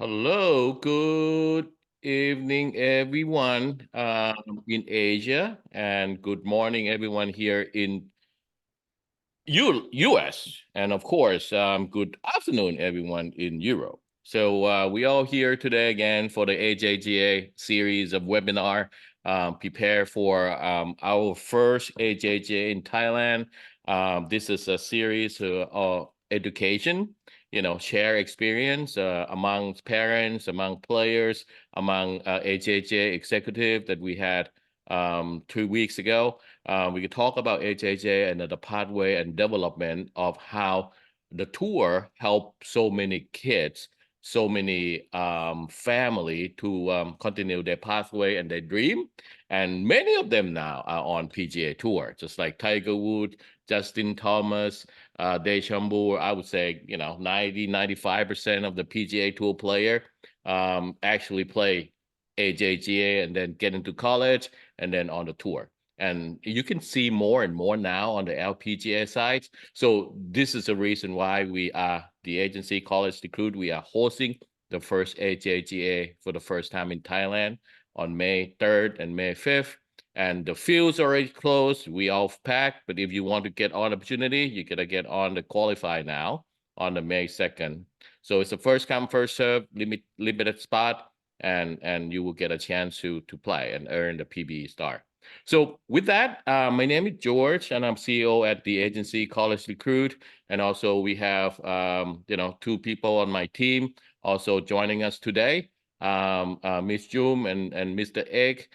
Hello, good evening, everyone in Asia, and good morning, everyone here in US, and of course, good afternoon, everyone in Europe. So we all here today again for the AJGA series of webinar. Prepare for our first AJGA in Thailand. This is a series of education, share experience among parents, among players, among AJGA executive that we had 2 weeks ago. We could talk about AJGA and the pathway and development of how the tour helped so many kids, so many family to continue their pathway and their dream. And many of them now are on PGA Tour, just like Tiger Woods, Justin Thomas, Deschambeau. I would say, 95% of the PGA Tour player actually play AJGA and then get into college and then on the tour. And you can see more and more now on the LPGA sites. So this is the reason why we are the agency College Recruit. We are hosting the first AJGA for the first time in Thailand on May 3rd and May 5th. And the field's already closed. We all packed. But if you want to get on opportunity, you gotta get on the qualify now on the May 2nd. So it's a first come, first serve, limited spot, and you will get a chance to play and earn the PBE star. So with that, my name is George, and I'm CEO at the agency College Recruit. And also we have, two people on my team also joining us today, Miss Jum and Mr. Egg.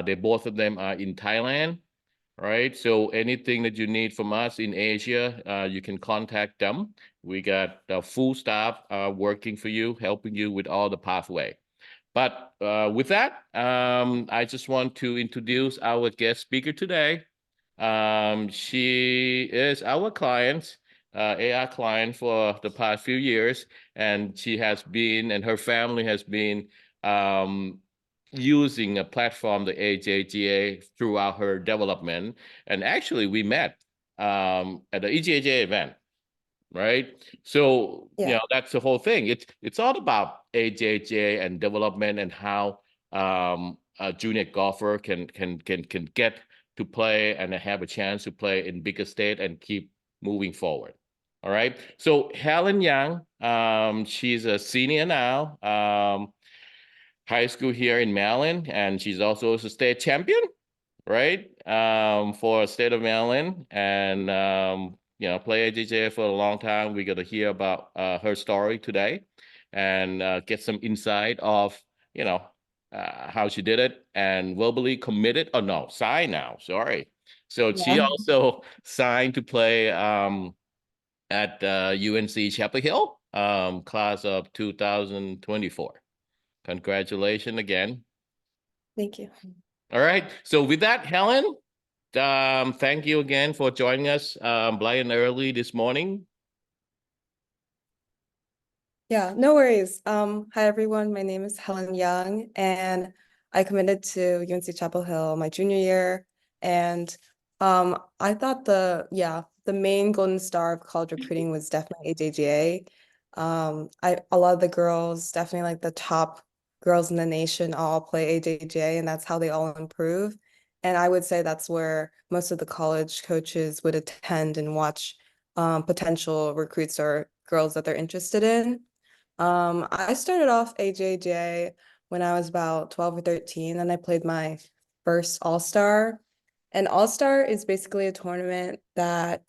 They both of them are in Thailand, right? So anything that you need from us in Asia, you can contact them. We got the full staff working for you, helping you with all the pathway. But with that, I just want to introduce our guest speaker today. She is our client, AR client for the past few years, and she has been, and her family has been using a platform, the AJGA, throughout her development. And actually, we met at the AJGA event, right? So that's the whole thing. It's all about AJJ and development and how a junior golfer can get to play and have a chance to play in bigger state and keep moving forward. All right. So Helen Young, she's a senior now, high school here in Maryland, and she's also a state champion, right? For state of Maryland, and play AJJ for a long time. We're gonna hear about her story today, and get some insight of how she did it, and verbally committed. Oh no, signed now. Sorry. So she also signed to play at UNC Chapel Hill, class of 2024. Congratulations again. Thank you. All right. So with that, Helen, thank you again for joining us bright and early this morning. Yeah, no worries. Hi, everyone. My name is Helen Young, and I committed to UNC Chapel Hill my junior year. And I thought the main golden star of college recruiting was definitely AJGA. A lot of the girls, definitely like the top girls in the nation, all play AJGA, and that's how they all improve. And I would say that's where most of the college coaches would attend and watch potential recruits or girls that they're interested in. I started off AJGA when I was about 12 or 13, and I played my first All-Star. And All-Star is basically a tournament that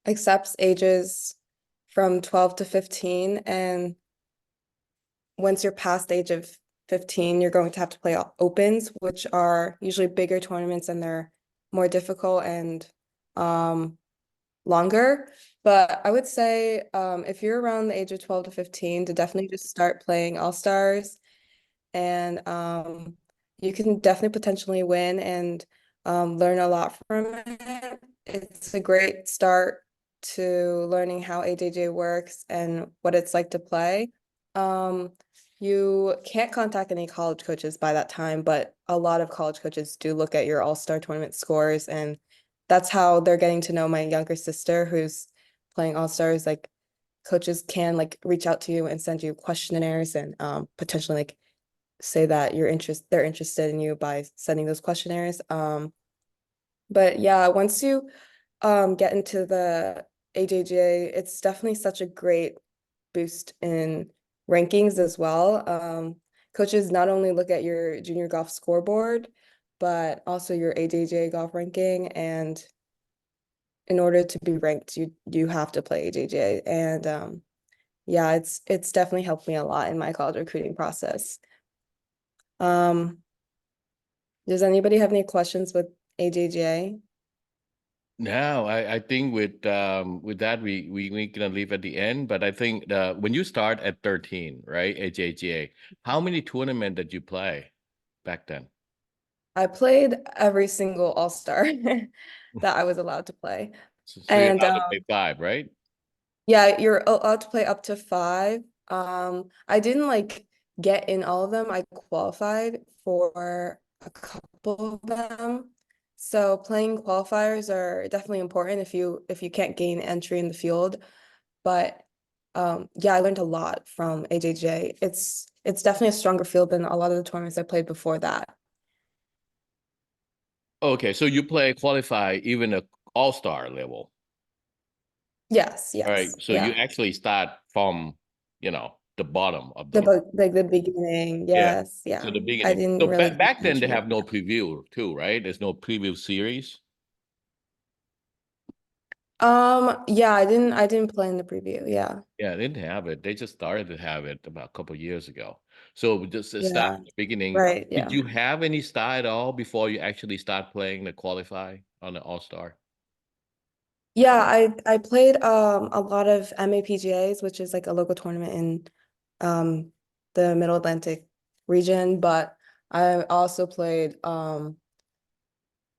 accepts ages from 12 to 15. And once you're past the age of 15, you're going to have to play opens, which are usually bigger tournaments, and they're more difficult and longer. But I would say if you're around the age of 12 to 15, to definitely just start playing All-Stars, and you can definitely potentially win and learn a lot from it. It's a great start to learning how AJJ works and what it's like to play. You can't contact any college coaches by that time, but a lot of college coaches do look at your All-Star tournament scores, and that's how they're getting to know my younger sister who's playing All-Stars like coaches can like reach out to you and send you questionnaires and potentially like say that they're interested in you by sending those questionnaires. But yeah, once you get into the AJGA, it's definitely such a great boost in rankings as well. Coaches not only look at your junior golf scoreboard, but also your AJGA golf ranking. And in order to be ranked, you have to play AJGA. And yeah, it's definitely helped me a lot in my college recruiting process. Um, does anybody have any questions with AJGA? No, I think with that we gonna leave at the end, but I think when you start at 13, right, AJGA, how many tournament did you play back then? I played every single all-star that I was allowed to play. So you're And allowed to play five, right? yeah, you're allowed to play up to five. I didn't like get in all of them. I qualified for a couple of them. So playing qualifiers are definitely important if you can't gain entry in the field. But yeah, I learned a lot from AJJ. It's definitely a stronger field than a lot of the tournaments I played before that. Okay, so you play qualify even a all-star level. Yes, All right, yes, so you yeah. actually start from, the bottom of the Like the beginning, yeah. yes, So yeah. the I beginning. didn't So really back gain back then they entry. have no preview too, right? There's no preview series. Yeah, I didn't play in the preview. Yeah. Yeah, they didn't have it. They just started to have it about a couple of years ago. So just to start Yeah. at the beginning, Right, did yeah. you have any style at all before you actually start playing the qualify on the All-Star? Yeah, I played a lot of MAPGAs, which is like a local tournament in the Middle Atlantic region, but I also played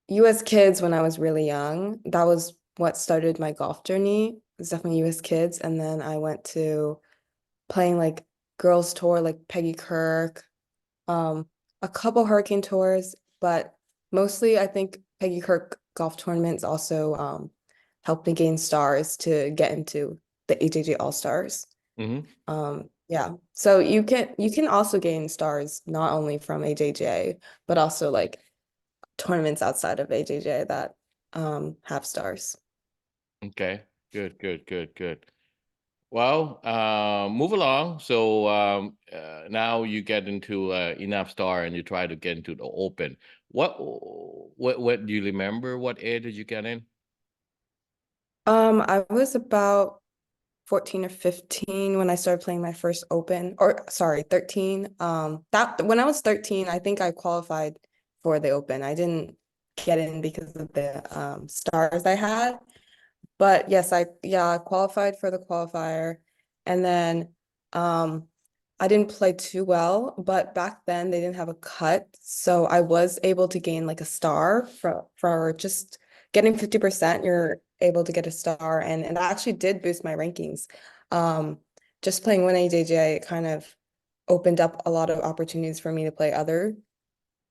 US Kids when I was really young. That was what started my golf journey. It was definitely US Kids, and then I went to playing like girls tour like Peggy Kirk, um, a couple hurricane tours, but mostly I think Peggy Kirk golf tournaments also helped me gain stars to get into the AJJ All Stars. Hmm. Yeah. So you can also gain stars not only from AJJ, but also like tournaments outside of AJJ that have stars. Okay, good, good, good, good. Well, move along. So now you get into enough star and you try to get into the open. What do you remember? What age did you get in? I was about 14 or 15 when I started playing my first open, or sorry, 13. That when I was 13, I think I qualified for the open. I didn't get in because of the stars I had. But yes, I qualified for the qualifier. And then I didn't play too well, but back then they didn't have a cut. So I was able to gain like a star for just getting 50%, you're able to get a star. And that actually did boost my rankings. Um, just playing one AJJ, it kind of opened up a lot of opportunities for me to play other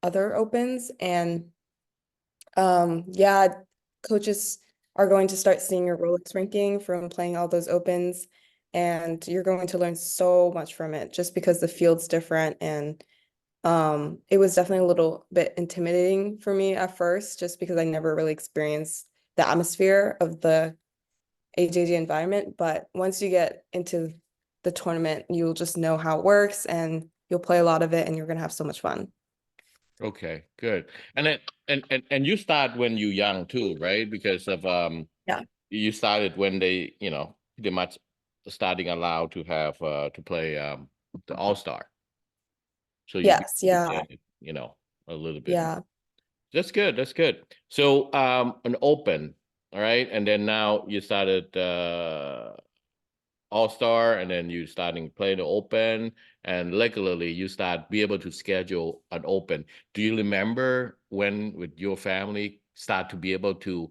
opens. And yeah, coaches are going to start seeing your Rolex ranking from playing all those opens, and you're going to learn so much from it just because the field's different. And it was definitely a little bit intimidating for me at first, just because I never really experienced the atmosphere of the AJJ environment. But once you get into the tournament, you'll just know how it works and you'll play a lot of it and you're gonna have so much fun. Okay, good. And then and you start when you're young too, right? Because of Yeah. you started when they, pretty much starting allowed to have to play the All-Star. So you Yes, begin to yeah, get it, a little bit. yeah. That's good. That's good. So an open, all right, and then now you started All-Star, and then you starting play the open, and regularly you start be able to schedule an open. Do you remember when with your family start to be able to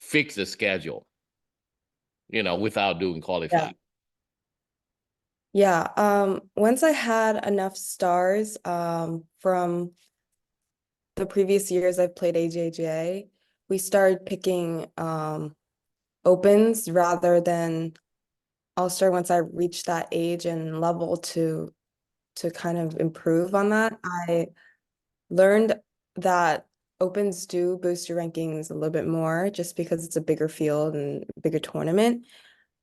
fix the schedule, without doing qualify? Yeah. Yeah, once I had enough stars from the previous years I've played AJGA, we started picking opens rather than all-star once I reached that age and level to kind of improve on that. I learned that opens do boost your rankings a little bit more just because it's a bigger field and bigger tournament.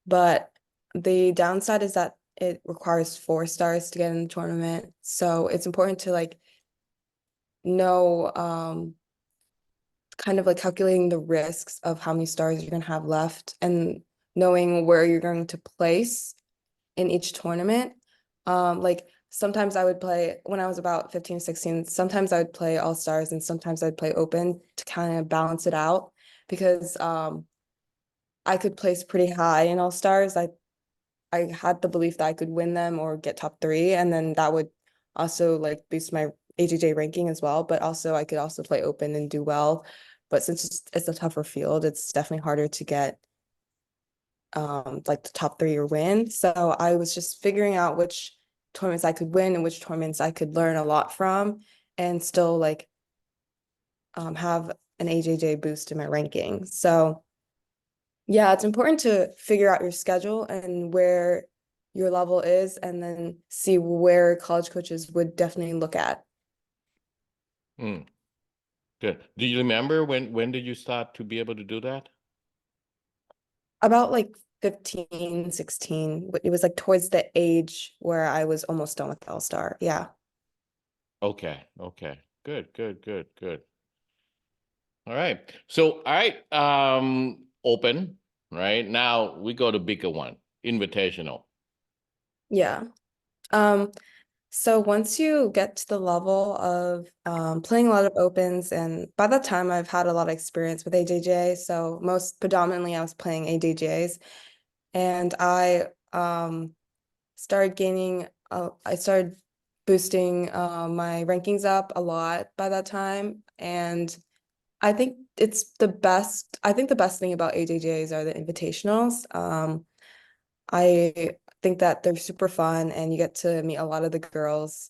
But the downside is that it requires 4 stars to get in the tournament. So it's important to like know kind of like calculating the risks of how many stars you're gonna have left and knowing where you're going to place in each tournament. Like sometimes I would play when I was about 15, 16, sometimes I would play all stars and sometimes I'd play open to kind of balance it out because I could place pretty high in all stars. I had the belief that I could win them or get top 3, and then that would also like boost my AJJ ranking as well. But also I could also play open and do well. But since it's a tougher field, it's definitely harder to get like the top 3 or win. So I was just figuring out which tournaments I could win and which tournaments I could learn a lot from and still like have an AJJ boost in my ranking. So yeah, it's important to figure out your schedule and where your level is and then see where college coaches would definitely look at. Mm, good. Do you remember when did you start to be able to do that? About like 15, 16. It was like towards the age where I was almost done with All-Star. Yeah. Okay, okay. Good, good, good, good. All right. So, all right, open, right? Now we go to bigger one, invitational. Yeah. Um, so once you get to the level of playing a lot of opens, and by that time I've had a lot of experience with AJJ, so most predominantly I was playing AJJs, and started gaining, I started boosting my rankings up a lot by that time, and I think it's the best. I think the best thing about AJJs are the invitationals. I think that they're super fun and you get to meet a lot of the girls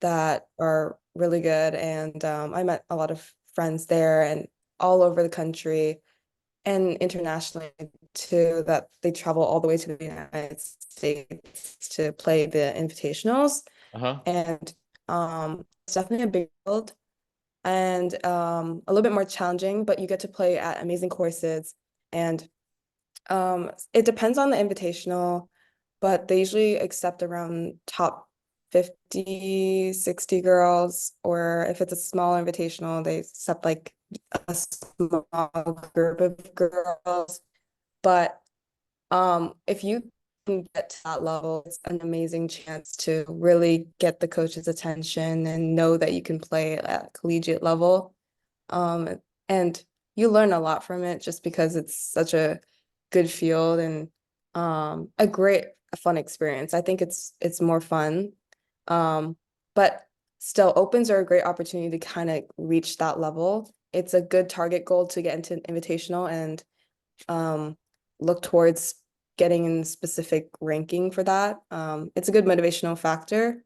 that are really good. And I met a lot of friends there and all over the country and internationally too, that they travel all the way to the United States to play the invitationals. Uh-huh. And it's definitely a big field and a little bit more challenging, but you get to play at amazing courses. And it depends on the invitational, but they usually accept around top 50, 60 girls, or if it's a small invitational, they accept like a small group of girls. But if you can get to that level, it's an amazing chance to really get the coach's attention and know that you can play at collegiate level. And you learn a lot from it just because it's such a good field and a great fun experience. I think it's more fun. But still opens are a great opportunity to kind of reach that level. It's a good target goal to get into an invitational and look towards getting in specific ranking for that. It's a good motivational factor.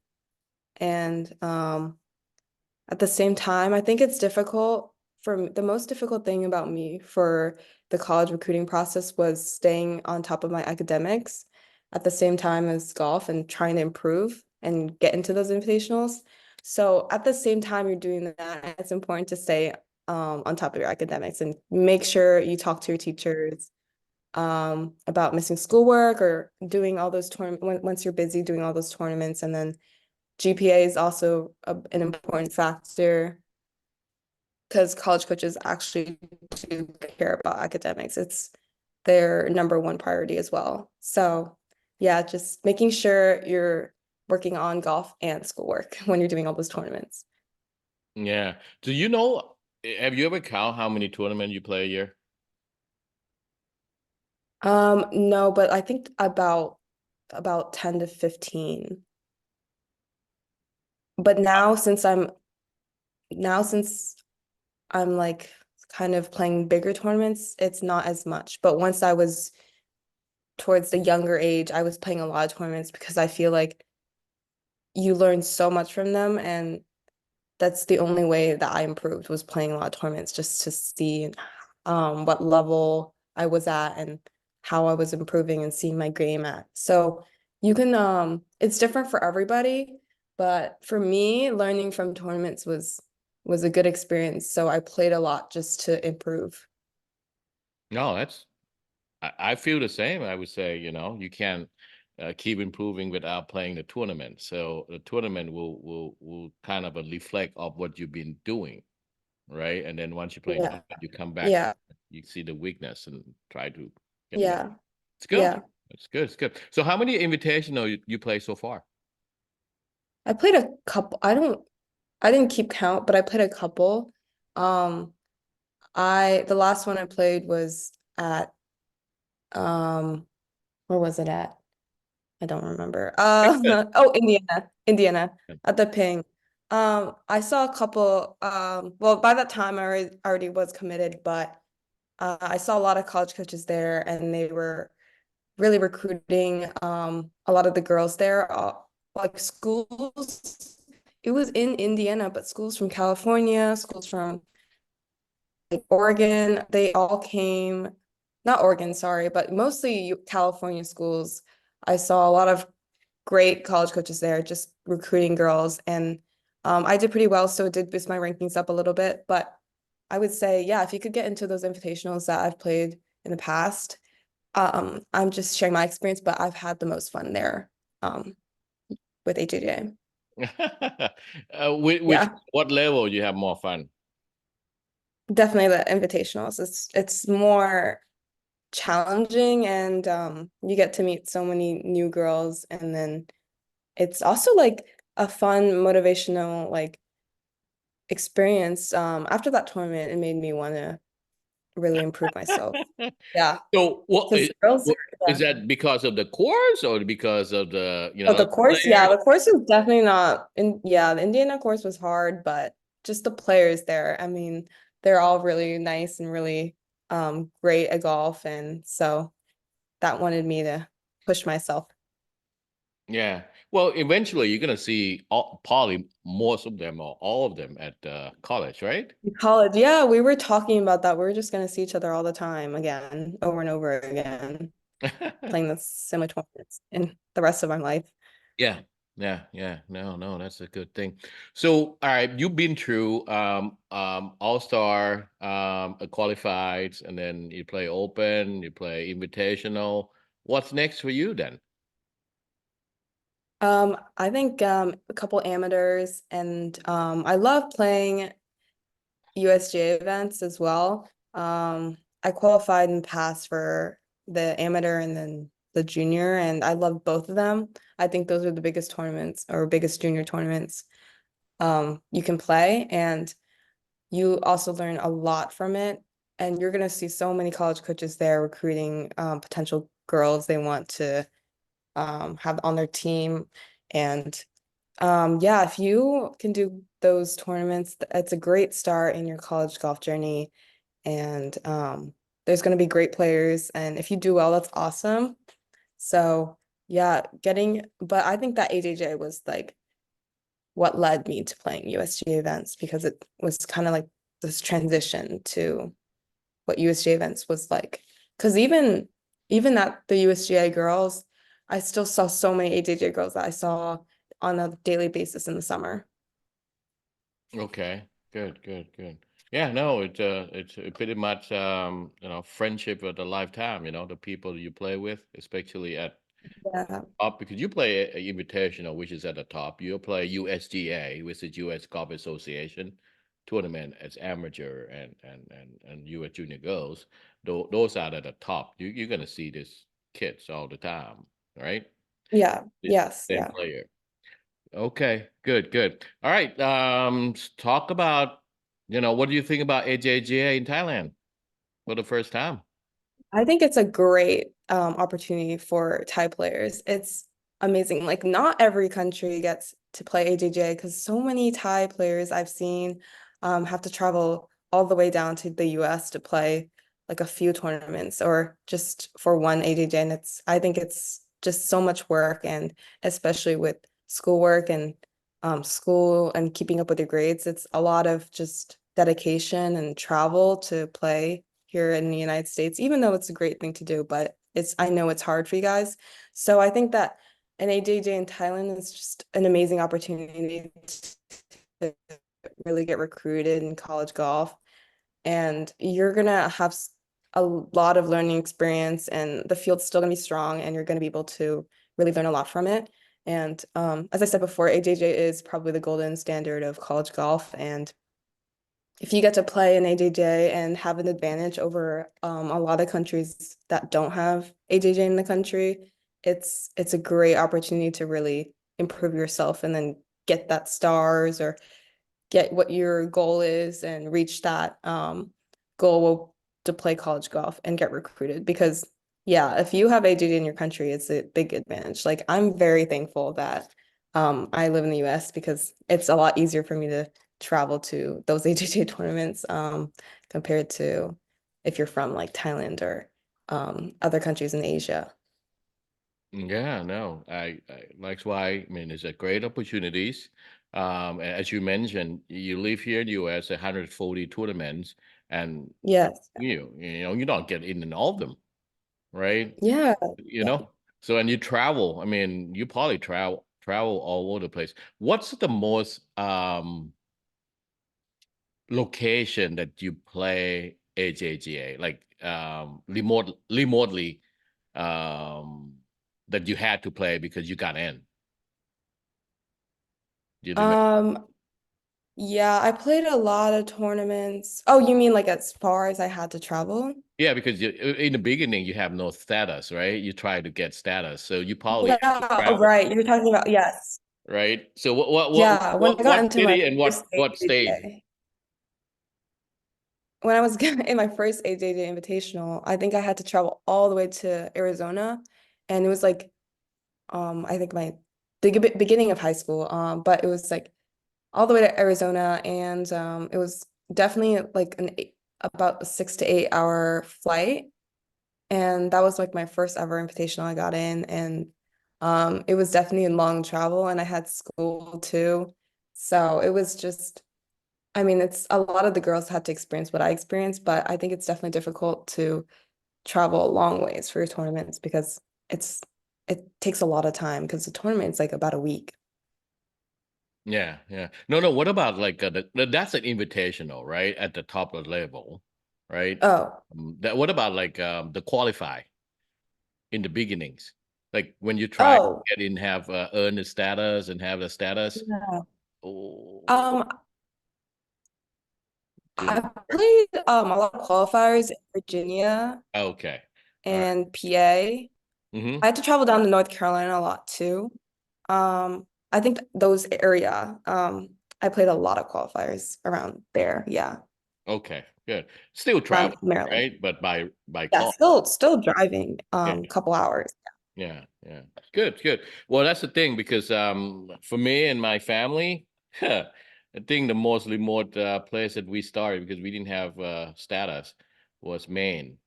And at the same time, I think it's difficult for the most difficult thing about me for the college recruiting process was staying on top of my academics at the same time as golf and trying to improve and get into those invitationals. So at the same time you're doing that, it's important to stay on top of your academics and make sure you talk to your teachers about missing schoolwork or doing all those tournaments once you're busy doing all those tournaments. And then GPA is also an important factor because college coaches actually do care about academics. It's their #1 priority as well. So yeah, just making sure you're working on golf and schoolwork when you're doing all those tournaments. Yeah. Do you know, have you ever count how many tournaments you play a year? No, but I think about 10 to 15. But now since I'm like kind of playing bigger tournaments, it's not as much. But once I was towards the younger age, I was playing a lot of tournaments because I feel like you learn so much from them. And that's the only way that I improved was playing a lot of tournaments just to see what level I was at and how I was improving and seeing my game at. So you can it's different for everybody, but for me, learning from tournaments was a good experience. So I played a lot just to improve. No, I feel the same. I would say, you can't keep improving without playing the tournament. So the tournament will kind of reflect of what you've been doing, right? And then once you play Yeah. tournament, you come back, Yeah. you see the weakness and try to get better. Yeah. It's good. Yeah. It's good. It's good. So how many invitational you play so far? I played a couple. I didn't keep count, but I played a couple. Um, the last one I played was at um where was it at? I don't remember. Oh, Indiana at the Ping. I saw a couple. Well, by that time I already was committed, but I saw a lot of college coaches there, and they were really recruiting a lot of the girls there, like schools. It was in Indiana, but schools from California, schools from like Oregon, they all came, not Oregon, sorry, but mostly California schools. I saw a lot of great college coaches there, just recruiting girls, and I did pretty well, so it did boost my rankings up a little bit. But I would say, yeah, if you could get into those invitationals that I've played in the past, I'm just sharing my experience, but I've had the most fun there, with AJGA. Which Yeah, what level you have more fun? definitely the invitationals. It's more challenging, and you get to meet so many new girls, and then it's also like a fun motivational like experience. After that tournament, it made me want to really improve myself. Yeah, So because girls, what is yeah. that because of the course or because of Oh, the other course, yeah, players? the course was definitely not in. Yeah, the Indiana course was hard, but just the players there. I mean, they're all really nice and really great at golf, and so that wanted me to push myself. Yeah. Well, eventually you're gonna see probably most of them or all of them at college, right? In college, yeah, we were talking about that. We were just gonna see each other all the time again, over and over again, playing the similar tournaments in the rest of my life. Yeah. Yeah, yeah. No, no, that's a good thing. So, all right, you've been through All-Star, qualified, and then you play Open, you play Invitational. What's next for you then? I think a couple amateurs, and I love playing USGA events as well. I qualified in the past for the amateur and then the junior, and I love both of them. I think those are the biggest tournaments or biggest junior tournaments you can play, and you also learn a lot from it. And you're gonna see so many college coaches there recruiting potential girls they want to have on their team. And yeah, if you can do those tournaments, it's a great start in your college golf journey. And there's going to be great players. And if you do well, that's awesome. So yeah, but I think that AJJ was like what led me to playing USGA events, because it was kind of like this transition to what USGA events was like. Because even at the USGA girls, I still saw so many AJJ girls that I saw on a daily basis in the summer. Okay, good, good, good. Yeah, no, it's pretty much friendship of a lifetime. The people you play with, especially at Yeah. top, because you play a invitational, which is at the top. You play USGA, which is U.S. Golf Association tournament as amateur, and U.S. Junior girls. Those are at the top. You're gonna see these kids all the time, right? Yeah. The Yes. same Yeah. player. Okay, good, good. All right. Talk about, what do you think about AJGA in Thailand for the first time? I think it's a great opportunity for Thai players. It's amazing. Like not every country gets to play AJJ, because so many Thai players I've seen have to travel all the way down to the US to play like a few tournaments or just for one AJJ. And I think it's just so much work, and especially with schoolwork and school and keeping up with your grades, it's a lot of just dedication and travel to play here in the United States, even though it's a great thing to do. But I know it's hard for you guys. So I think that an AJJ in Thailand is just an amazing opportunity to really get recruited in college golf. And you're gonna have a lot of learning experience, and the field's still gonna be strong, and you're gonna be able to really learn a lot from it. And as I said before, AJJ is probably the golden standard of college golf. And if you get to play in AJJ and have an advantage over a lot of countries that don't have AJJ in the country, it's a great opportunity to really improve yourself and then get that stars or get what your goal is and reach that goal to play college golf and get recruited. Because yeah, if you have AJJ in your country, it's a big advantage. Like I'm very thankful that I live in the US because it's a lot easier for me to travel to those AJJ tournaments compared to if you're from like Thailand or other countries in Asia. Yeah, no, that's why, I mean, it's a great opportunities. As you mentioned, you live here in the US, 140 tournaments, and Yes. you don't get in all of them, right? Yeah. You Yeah. know, so and you travel. I mean, you probably travel all over the place. What's the most location that you play AJGA, like remotely that you had to play because you got in? Do you remember? Um, Yeah, I played a lot of tournaments. Oh, you mean like as far as I had to travel? Yeah, because in the beginning you have no status, right? You try to get status, so you probably have to Yeah, oh, travel, right. You're talking about, yes. right? So what Yeah, when what I got what into my city and first what state? AJJ, when I was in my first AJJ Invitational, I think I had to travel all the way to Arizona, and it was like I think the beginning of high school, but it was like all the way to Arizona, and it was definitely like about a 6 to 8 hour flight. And that was like my first ever invitational I got in. And it was definitely a long travel, and I had school too. So it was just, I mean, it's a lot of the girls had to experience what I experienced, but I think it's definitely difficult to travel a long ways for your tournaments because it's it takes a lot of time because the tournament's like about a week. Yeah, yeah. No, no. What about like that's an invitational, right? At the top of the level, right? Oh, That what about like the qualify in the beginnings? Like when you try to oh, get in, have earn the status and have the status. yeah. Oh, Um, do you, I played a lot of qualifiers in Virginia okay. All right. and PA. I Mm-hmm. had to travel down to North Carolina a lot too. I think those area, I played a lot of qualifiers around there. Yeah, Okay, good. Still around travel, Maryland. right? But by Yeah, car. still driving, Yeah, couple hours. yeah, yeah. Good, good. Well, that's the thing because for me and my family, I think the most remote place that we started because we didn't have status was Maine.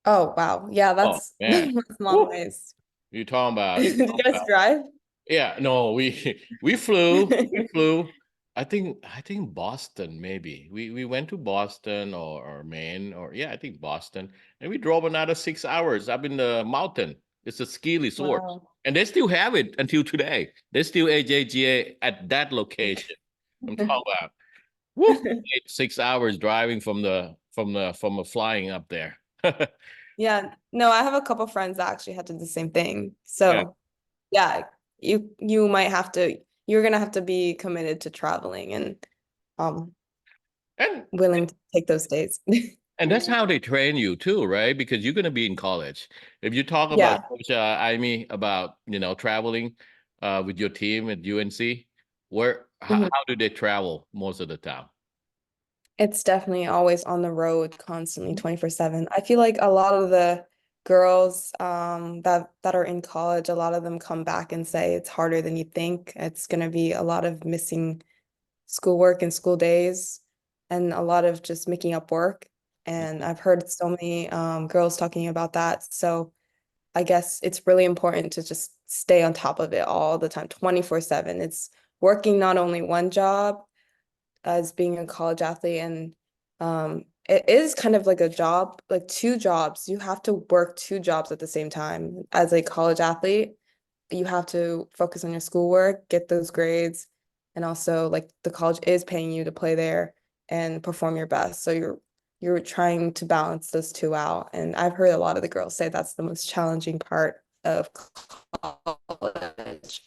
Oh wow, yeah, Oh that's man. that's a long Woo. ways. You're talking about Did you guys drive? yeah, no, we we flew. We flew. I think Boston maybe. We went to Boston or Maine or yeah, I think Boston. And we drove another 6 hours up in the mountain. It's a ski resort. Wow. And they still have it until today. They still AJGA at that location. I'm talking about woo, 6 hours driving from the flying up there. Yeah, no, I have a couple friends that actually had to do the same thing. Yeah. So yeah, you might have to you're gonna have to be committed to traveling and um And willing to take those days. And that's how they train you too, right? Because you're going to be in college. If you talk about Yeah. Coach Aimee about traveling with your team at UNC, Mhm. how do they travel most of the time? It's definitely always on the road, constantly 24/7. I feel like a lot of the girls that are in college, a lot of them come back and say it's harder than you think. It's gonna be a lot of missing schoolwork and school days and a lot of just making up work. And I've heard so many girls talking about that. So I guess it's really important to just stay on top of it all the time, 24/7. It's working not only one job as being a college athlete and it is kind of like a job, like two jobs. You have to work two jobs at the same time. As a college athlete, you have to focus on your schoolwork, get those grades, and also like the college is paying you to play there and perform your best. So you're trying to balance those two out. And I've heard a lot of the girls say that's the most challenging part of college.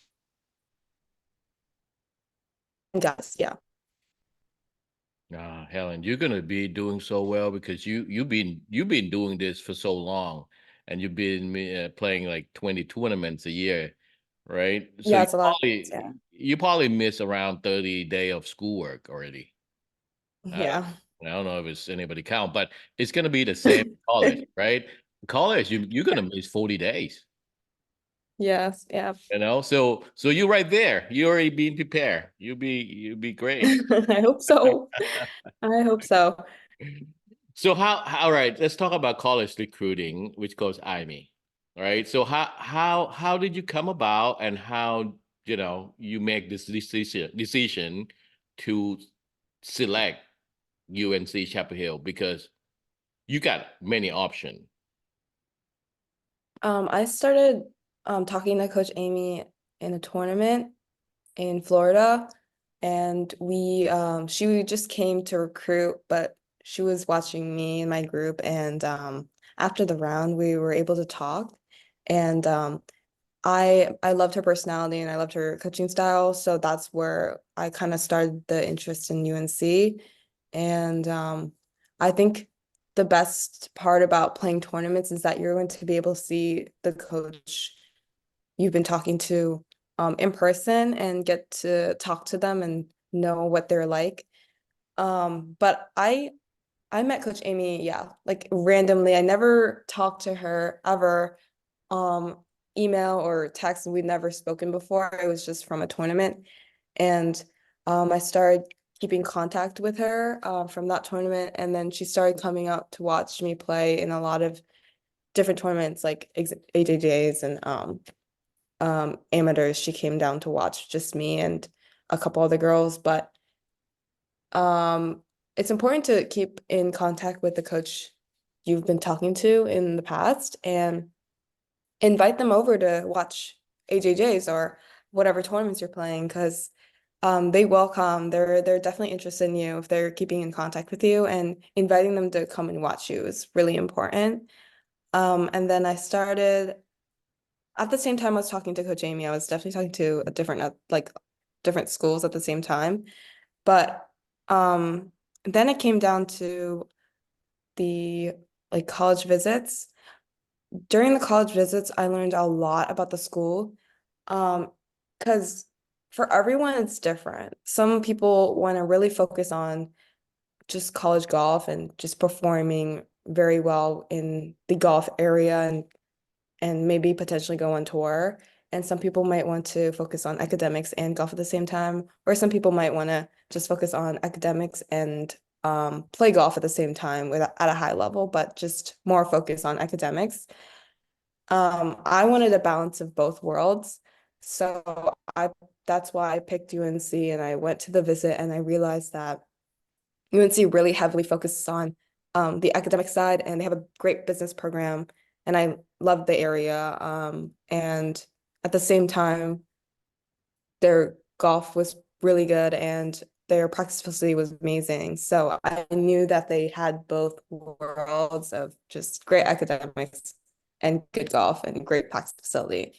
Guys, yeah. Helen, you're gonna be doing so well because you've been doing this for so long, and you've been playing like 20 tournaments a year, right? So Yeah, it's a lot. Yeah. you probably miss around 30 day of schoolwork already. I don't, Yeah. I don't know if it's anybody count, but it's gonna be the same in college, right? College, you're gonna miss 40 days. Yes, yeah. So you're right there. You already being prepared. You'll be great. I hope so. I hope so. So all right, let's talk about college recruiting, which goes Aimee. All right. So how did you come about, and how you make this decision to select UNC Chapel Hill, because you got many options. I started talking to Coach Aimee in a tournament in Florida, and she just came to recruit, but she was watching me and my group, and after the round we were able to talk, and I loved her personality and I loved her coaching style, so that's where I kind of started the interest in UNC. And I think the best part about playing tournaments is that you're going to be able to see the coach you've been talking to in person and get to talk to them and know what they're like. But I met Coach Aimee, yeah, like randomly. I never talked to her ever, um, email or text, and we'd never spoken before. It was just from a tournament. And I started keeping contact with her from that tournament. And then she started coming out to watch me play in a lot of different tournaments, like AJGAs and amateurs. She came down to watch just me and a couple other girls. But um, it's important to keep in contact with the coach you've been talking to in the past and invite them over to watch AJJs or whatever tournaments you're playing, because they welcome, they're definitely interested in you if they're keeping in contact with you, and inviting them to come and watch you is really important. And then I started at the same time I was talking to Coach Aimee, I was definitely talking to a different like different schools at the same time. But then it came down to the like college visits. During the college visits, I learned a lot about the school. Because for everyone, it's different. Some people want to really focus on just college golf and just performing very well in the golf area and maybe potentially go on tour. And some people might want to focus on academics and golf at the same time, or some people might want to just focus on academics and play golf at the same time at a high level, but just more focus on academics. I wanted a balance of both worlds. So I that's why I picked UNC, and I went to the visit and I realized that UNC really heavily focuses on the academic side, and they have a great business program, and I love the area. And at the same time, their golf was really good and their practice facility was amazing. So I knew that they had both worlds of just great academics and good golf and great practice facility.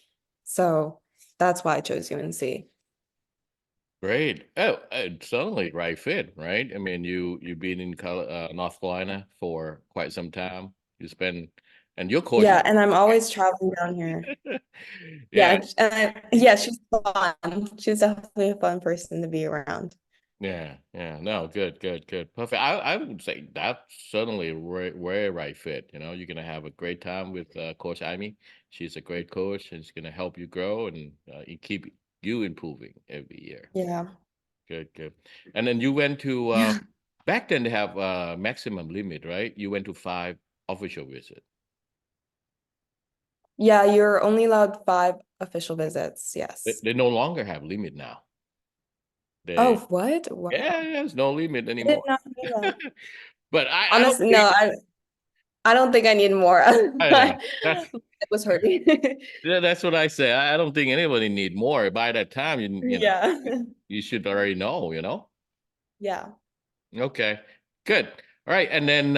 So that's why I chose UNC. Great. Oh, certainly right fit, right? I mean, you've been in North Carolina for quite some time. You spend, and your coach is Yeah, and I'm always traveling down here. yeah, Yeah, she's fun. She's definitely a fun person to be around. yeah. No, good. Perfect. I would say that's certainly very right fit. You're gonna have a great time with Coach Aimee. She's a great coach, and she's gonna help you grow and keep you improving every year. Yeah. Good. And then you went to back then they have a maximum limit, right? You went to 5 official visits. Yeah, you're only allowed 5 official visits. They, Yes. they no longer have limit now. Oh, They what? Wow. Yeah, there's no limit I did anymore. not know that. But I don't Honestly, think no, I don't think I need more. I know. It was hurting. That's what I say. I don't think anybody need more. By that time, Yeah. you should already know, Yeah. Okay, good. All right, and then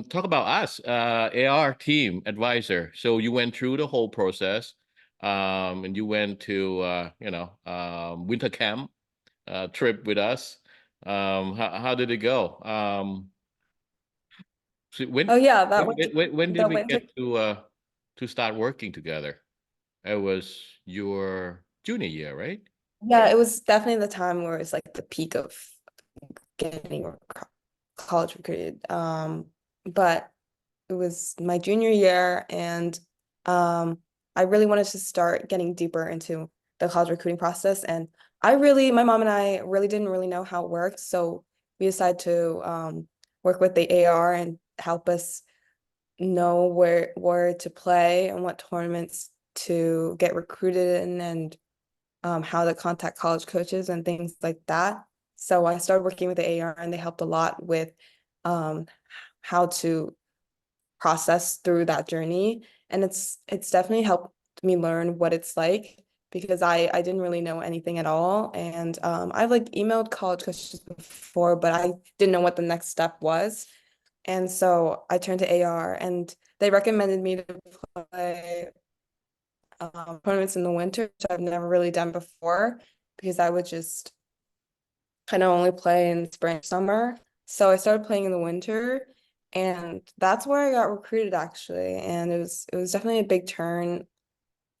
talk about us, AR team advisor. So you went through the whole process, and you went to winter camp trip with us. How did it go? So Oh yeah, that when, went when did that we went to get to start working together? It was your junior year, right? yeah, it was definitely the time where it's like the peak of getting college recruited. But it was my junior year, and I really wanted to start getting deeper into the college recruiting process. And my mom and I really didn't really know how it worked. So we decided to work with the AR and help us know where to play and what tournaments to get recruited in, and how to contact college coaches and things like that. So I started working with the AR, and they helped a lot with um, how to process through that journey. And it's definitely helped me learn what it's like, because I didn't really know anything at all. And I've like emailed college coaches before, but I didn't know what the next step was. And so I turned to AR, and they recommended me to play tournaments in the winter, which I've never really done before, because I would just kind of only play in spring, summer. So I started playing in the winter, and that's where I got recruited actually. And it was definitely a big turn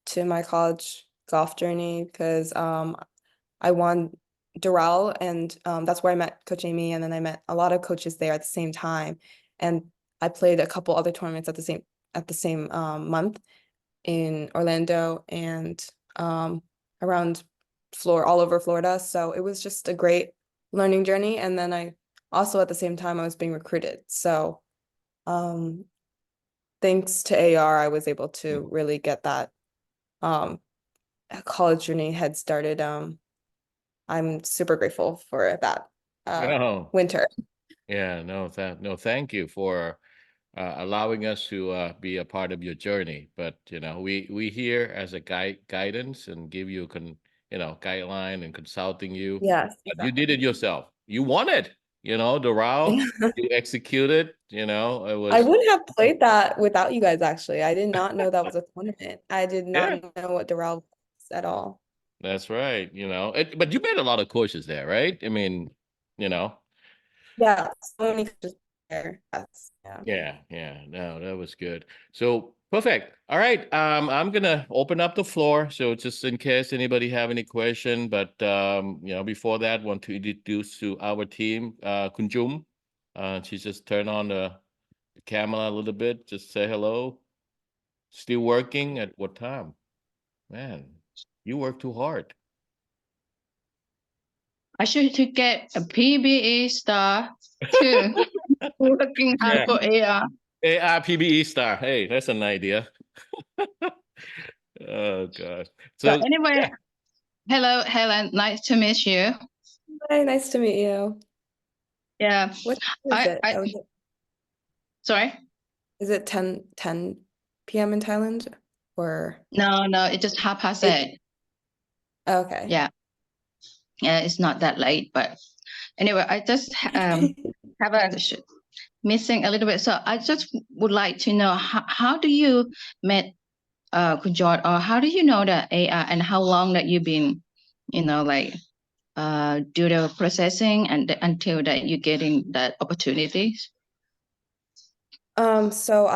to my college golf journey, because I won Doral, and that's where I met Coach Aimee, and then I met a lot of coaches there at the same time. And I played a couple other tournaments at the same month in Orlando and around all over Florida. So it was just a great learning journey. And then I also at the same time I was being recruited. So um, thanks to AR, I was able to really get that um, college journey head started. I'm super grateful for that Oh, winter. yeah, no, thank you for allowing us to be a part of your journey. But we here as a guidance and give you guideline and consulting you. Yes, But you did it exactly. yourself. You won it. The route you executed. It I was wouldn't have played that without you guys, actually. I did not know that was a tournament. I did not yeah, know what Doral was at all. that's right. But you met a lot of coaches there, right? I mean, you know. Yeah, so many coaches there. Yeah. Yeah. No, that was good. So perfect. All right. I'm gonna open up the floor. So just in case anybody have any question, but before that, want to introduce to our team, Kunjum. She just turn on the camera a little bit. Just say hello. Still working at what time? Man, you work too hard. I should to get a PBE star too. Working hard Yeah. for AR. ARPBE star. Hey, that's an idea. Oh gosh. But So anyway, yeah. hello, Helen. Nice to meet you. Hi, nice to meet you. Yeah, What time is I, it? I, Oh, sorry. is it 10 p.m. in Thailand? Or No, it's just 8:30. okay. Yeah, yeah, it's not that late. But anyway, I just have missing a little bit. So I just would like to know how do you met Kunjot, or how do you know the AR, and how long that you've been, like do the processing and until that you're getting that opportunities? So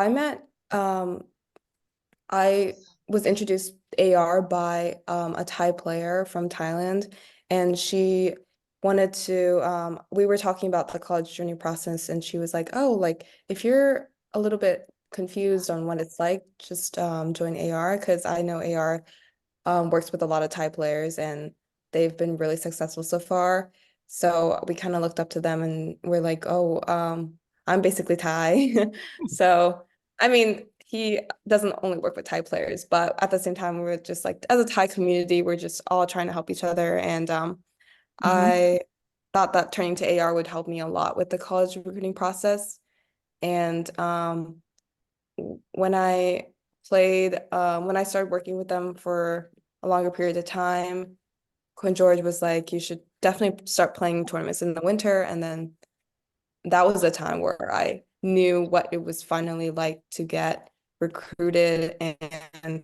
I was introduced AR by a Thai player from Thailand, and she wanted to we were talking about the college journey process, and she was like, "Oh, like if you're a little bit confused on what it's like, just join AR, because I know AR works with a lot of Thai players, and they've been really successful so far." So we kind of looked up to them, and we're like, "Oh, I'm basically Thai." So I mean, he doesn't only work with Thai players, but at the same time, we're just like, as a Thai community, we're just all trying to help each other. And Mm-hmm. I thought that turning to AR would help me a lot with the college recruiting process. And when I when I started working with them for a longer period of time, Quinn George was like, you should definitely start playing tournaments in the winter. And then that was a time where I knew what it was finally like to get recruited and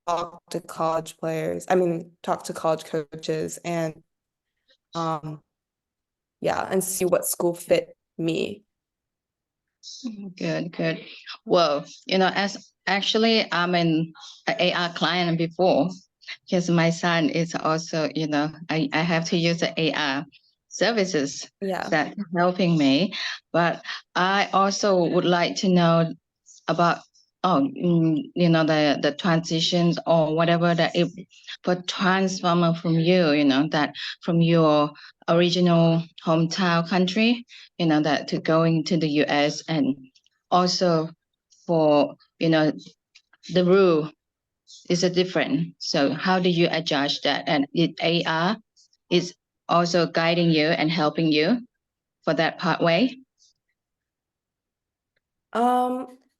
talk to college players. I mean, talk to college coaches and yeah, and see what school fit me. Good, good. Well, as actually I'm an AR client before, because my son is also, I have to use the AR services Yeah. that helping me. But I also would like to know about the transitions or whatever that it for transformer from that from your original hometown country, that to going to the US, and also for the rule is a different. So how do you adjust that? And AR is also guiding you and helping you for that part way.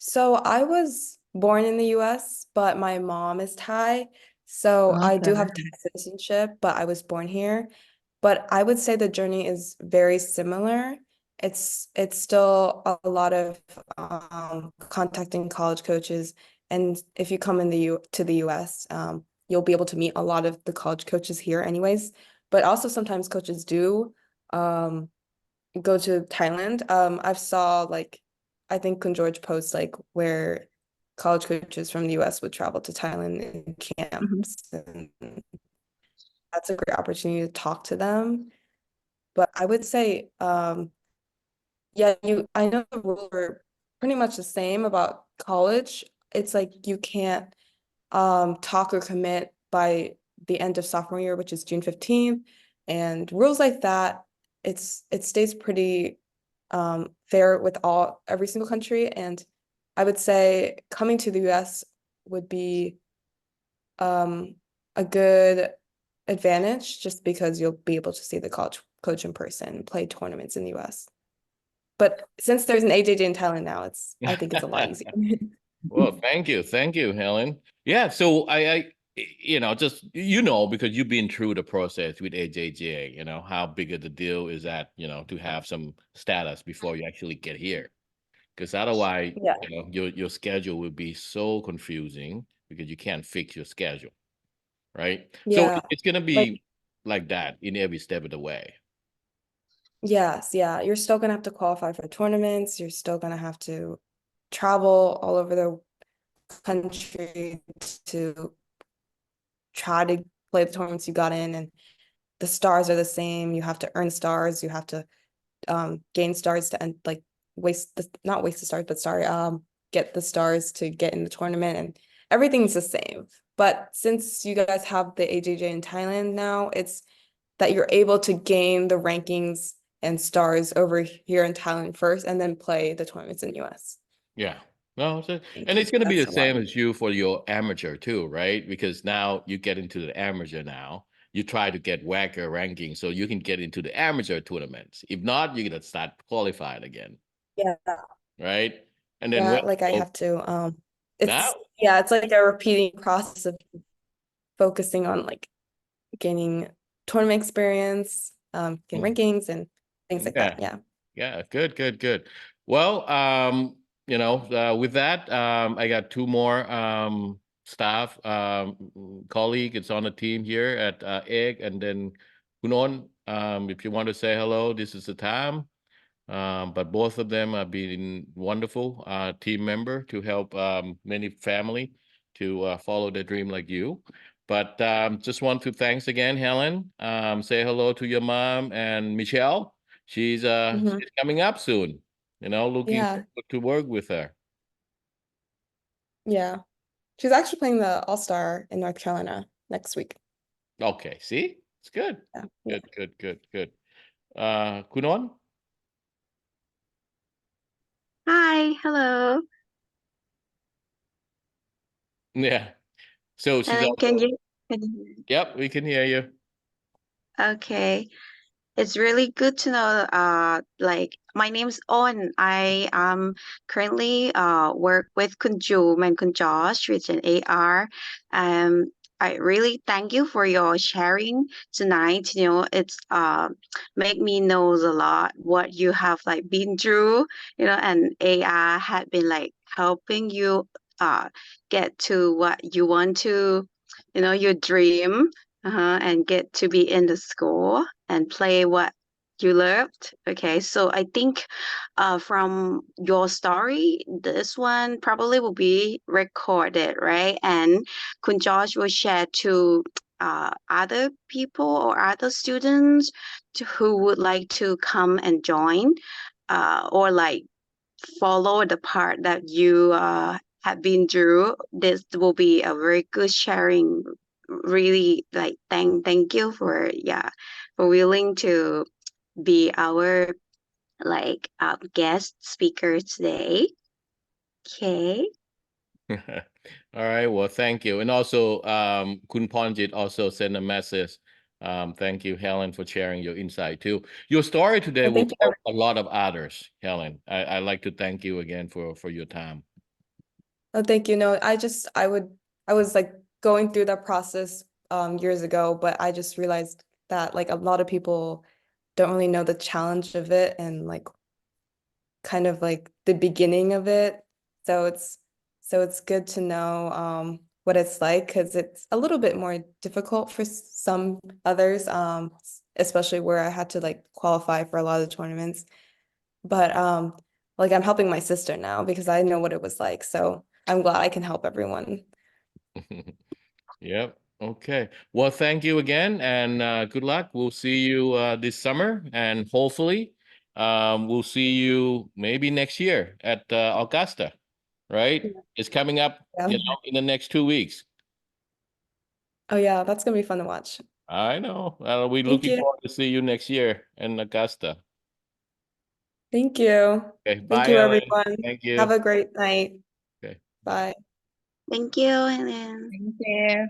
So I was born in the US, but my mom is Thai. So I do have Thai citizenship, but I was born here. But I would say the journey is very similar. It's still a lot of contacting college coaches. And if you come in to the US, you'll be able to meet a lot of the college coaches here anyways. But also sometimes coaches do go to Thailand. I've saw like I think Kun George posts like where college coaches from the US would travel to Thailand in camps, and that's a great opportunity to talk to them. But I would say, yeah, I know the rules are pretty much the same about college. It's like you can't talk or commit by the end of sophomore year, which is June 15th, and rules like that, it stays pretty fair with every single country. And I would say coming to the US would be a good advantage just because you'll be able to see the college coach in person, play tournaments in the US. But since there's an AJJ in Thailand now, I think it's a lot easier. Well, thank you, Helen. Yeah, so I just because you've been through the process with AJGA, how big of the deal is that, to have some status before you actually get here. Because otherwise, Yeah. your schedule would be so confusing because you can't fix your schedule, right? So Yeah. it's gonna Like, be like that in every step of the way. yes, yeah. You're still gonna have to qualify for tournaments. You're still gonna have to travel all over the country to try to play the tournaments you got in, and the stars are the same. You have to earn stars. You have to gain stars to end like not waste the stars, but sorry, get the stars to get in the tournament, and everything's the same. But since you guys have the AJJ in Thailand now, it's that you're able to gain the rankings and stars over here in Thailand first, and then play the tournaments in US. Yeah. No, and Thank it's you. going to be That's the a lot. same as you for your amateur too, right? Because now you get into the amateur now. You try to get WACA ranking so you can get into the amateur tournaments. If not, you're going to start qualifying again, Yeah, right? And then yeah, like I have to now, it's like a repeating process of focusing on like gaining tournament experience, getting rankings and things like that. yeah, Yeah. yeah, good. Well, with that, I got two more staff colleague. It's on the team here at Egg, and then Kunon. If you want to say hello, this is the time. But both of them have been wonderful team member to help many family to follow their dream like you. But just want to thanks again, Helen. Say hello to your mom and Michelle. She's Mhm. she's coming up soon. Looking Yeah. forward to work with her. Yeah. She's actually playing the All-Star in North Carolina next week. Okay, see, it's good. Yeah. Yeah. Good. Kunon? Hi, hello. Yeah. So she's Helen, can also, you? Can you hear me? yep, we can hear you. Okay. It's really good to know. Like my name's On. I currently work with Kun Jum and Kun Josh with an AR. Um, I really thank you for your sharing tonight. You know, it's make me knows a lot what you have like been through. You know, and AR had been like helping you get to what you want to. You know, your dream. And get to be in the school and play what you loved. Okay, so I think from your story, this one probably will be recorded, right? And Kun Josh will share to other people or other students who would like to come and join or like follow the part that you have been through. This will be a very good sharing. Really, like thank you for for willing to be our like guest speaker today. Okay. All right. Well, thank you. And also, Kun Ponjit also sent a message. Thank you, Helen, for sharing your insight too. Your story today will Thank you. help a lot of others, Helen. I'd like to thank you again for your time. Oh, thank you. No, I was like going through that process years ago, but I just realized that like a lot of people don't really know the challenge of it and like kind of like the beginning of it. So it's good to know what it's like because it's a little bit more difficult for some others, especially where I had to like qualify for a lot of the tournaments. But like I'm helping my sister now because I know what it was like. So I'm glad I can help everyone. Yep. Okay. Well, thank you again, and good luck. We'll see you this summer, and hopefully, we'll see you maybe next year at Augusta. Right? It's coming up, Yeah. in the next 2 weeks. Oh yeah, that's gonna be fun to watch. I know. We're Thank looking you. forward to see you next year in Augusta. Thank you. Okay. Thank Bye, you, Ellen. everyone. Thank Have you. a great night. Okay. Bye. Thank you, Helen. Thank you.